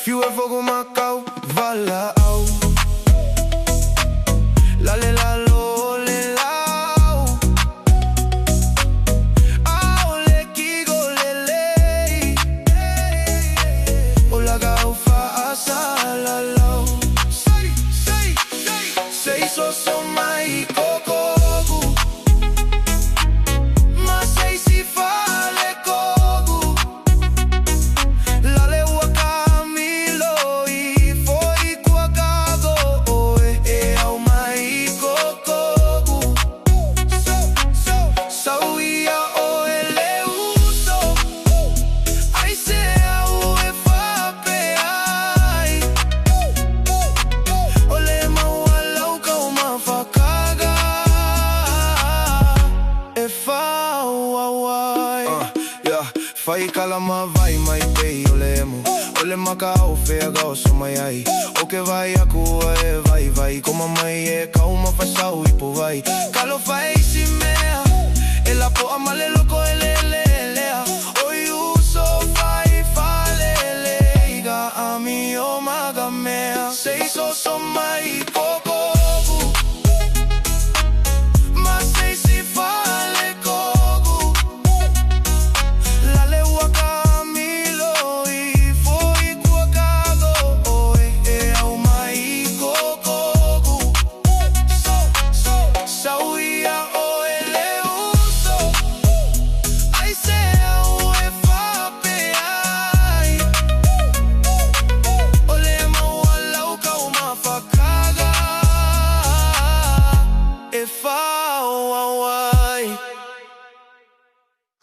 Fio é fogo Macau, Valaau. Lale lalo le lao. Aole kigo lele. Ola gaufa asalalau. Sei so mai kokogu. Mas sei si fale kogu. Lale wakamilo I foi kuagago. Oe e au mai kokogu. Sauia oe le uso. Ai se au e fape ai. Ole maualau kau mafakaga. E fau awai. Fai kalama vai mai pei olemo. Ole maka au fea gao so mai ai. O que vai akua e vai. Koma mai e kau mafasau ipo vai. Kalo fai si mea. E la po amale loko elele.